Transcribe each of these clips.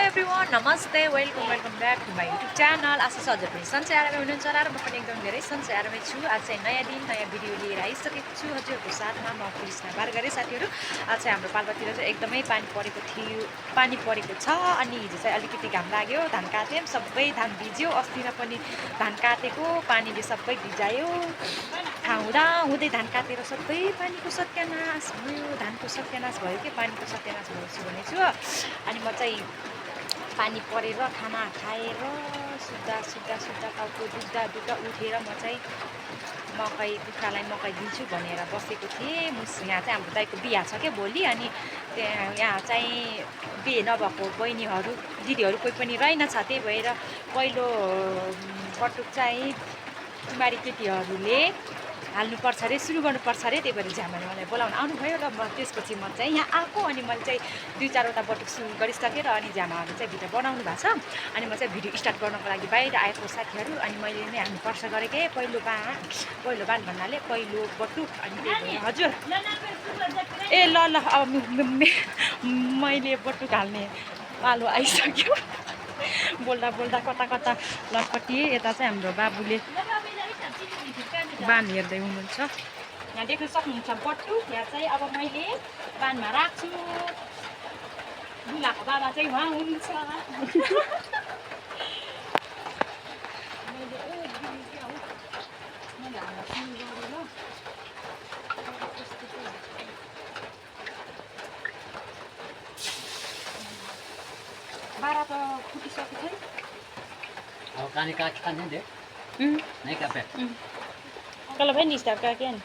Everyone नमस्ते welcome back to my YouTube channel. आशा छ हजुर पनि सन्चै आरामै हुनुहुन्छ होला र म पनि एकदम धेरै सन्चै आरामै छु। आज चाहिँ नयाँ दिन नयाँ भिडियो लिएर आइसकेको छु हजुरहरूको साथमा। म कृष्ण बारगरे साथीहरू। आज चाहिँ हाम्रो पाल्पातिर चाहिँ एकदमै पानी परेको छ। अनि हिजो चाहिँ अलिकति घाम लाग्यो, धान काट्यौँ, सबै धान भिज्यो। अस्ति पनि धान काटेको पानीले सबै भिजायो। हुँदै धान काटेर सबै पानीको सत्यानाश भयो, धानको सत्यानाश भयो कि पानीको सत्यानाश भएछु भने छु। अनि म चाहिँ पानी परेर खाना खाएर सुत्दा टाउको दुख्दा उठेर म चाहिँ कुखुरालाई मकै दिन्छु भनेर बसेको थिएँ। यहाँ चाहिँ हाम्रो दाइको बिहा छ क्या भोलि। अनि यहाँ चाहिँ बिहे नभएको बहिनीहरू दिदीहरू कोही पनि रहेनछ। त्यही भएर पहिलो बटुक चाहिँ कुमारी केटीहरूले हाल्नुपर्छ अरे, सुरु गर्नुपर्छ अरे। त्यही भएर झ्यामाले मलाई बोलाउन आउनुभयो र त्यसपछि म चाहिँ यहाँ आएको। अनि मैले चाहिँ 2-4वटा बटुक सुरु गरिसकेर अनि झ्यामाहरू चाहिँ भिडियो बनाउनु भएको छ। अनि म चाहिँ भिडियो स्टार्ट गर्नको लागि बाहिर आएको साथीहरू। अनि मैले नै हाल्नुपर्छ गरेको पहिलो बान भन्नाले पहिलो बटुक। अनि त्यही भएर हजुर ए ल अब मैले बटुक हाल्ने पालो आइसक्यो। बोल्दा कता लटपटिए। यता चाहिँ हाम्रो बाबुले बान हेर्दै हुनुहुन्छ। यहाँ देख्न सक्नुहुन्छ बटुक। यहाँ चाहिँ अब मैले बानमा राख्छु। दुलाको बाबा चाहिँ उहाँ हुनुहुन्छ। बाह्र त फुटिसकेको छ। अब कानी खाने दे नहीं क्या पे kalau भाइ निस्ता क्या नि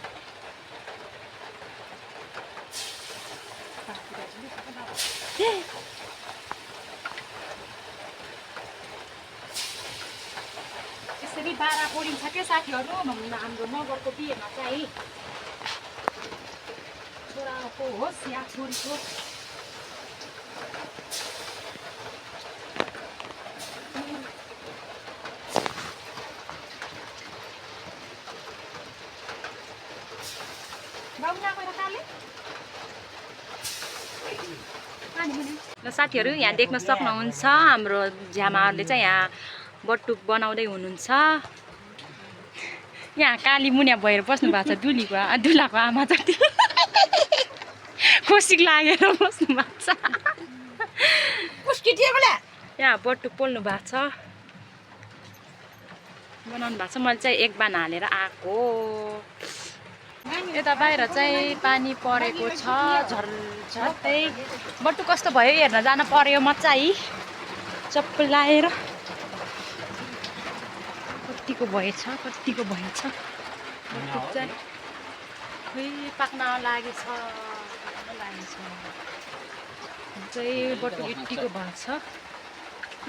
यसरी बाह्र पोडिन्छ क्या साथीहरू। हाम्रो मगरको बिहेमा चाहिँ छोराको होस् या छोरीको ल साथीहरू यहाँ देख्न सक्नुहुन्छ हाम्रो झ्यामाहरूले चाहिँ यहाँ बटुक बनाउँदै हुनुहुन्छ। यहाँ काली मुनिया भएर बस्नु भएको छ। दुलाको आमा जति खुसी लागेर बस्नु भएको छ। यहाँ बटुक पोल्नु भएको छ, बनाउनु भएको छ। मैले चाहिँ एक बान हालेर आएको। यता बाहिर चाहिँ पानी परेको छ झर्झर्दै। बटुक कस्तो भयो हेर्न जान पर्यो मजा है चप्पलाएर। कतिको भएछ बटुक चाहिँ खै पाक्न लागेछ चाहिँ बटुक यत्तिको भएछ।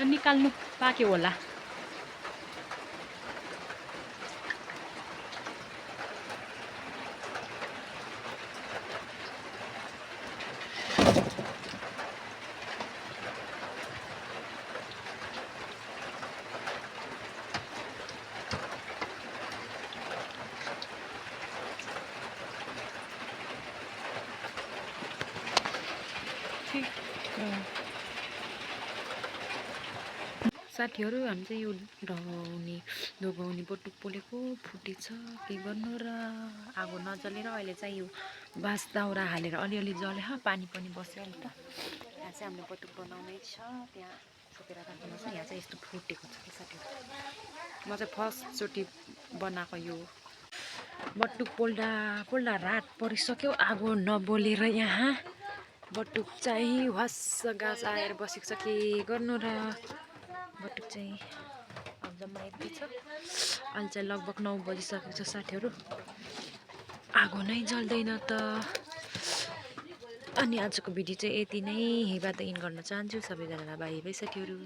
निकाल्नु पाक्यो होला। साथीहरू हामी चाहिँ यो ढगाउने बटुक पोलेको फुटेछ। के गर्नु र आगो नजलेर अहिले चाहिँ यो बाँस दाउरा हालेर अलिअलि जल्यो। पानी पनि बस्यो नि त। यहाँ चाहिँ हामीले बटुक बनाउनै छ। त्यहाँ छोपेर राख्नु छ। यहाँ चाहिँ यस्तो फुटेको छ साथीहरू। म चाहिँ फर्स्टचोटि बनाएको यो बटुक पोल्दा रात परिसक्यो। आगो नबलेर यहाँ बटुक चाहिँ वास्स गाछ आएर बसेको छ। के गर्नु र बटुक चाहिँ अब जम्मा यति छ। अहिले चाहिँ लगभग 9 बजिसकेको छ साथीहरू। आगो नै जल्दैन त। अनि आजको भिडियो चाहिँ यति नै। हिबाद इन गर्न चाहन्छु सबैजनालाई। बाई बाई साथीहरू।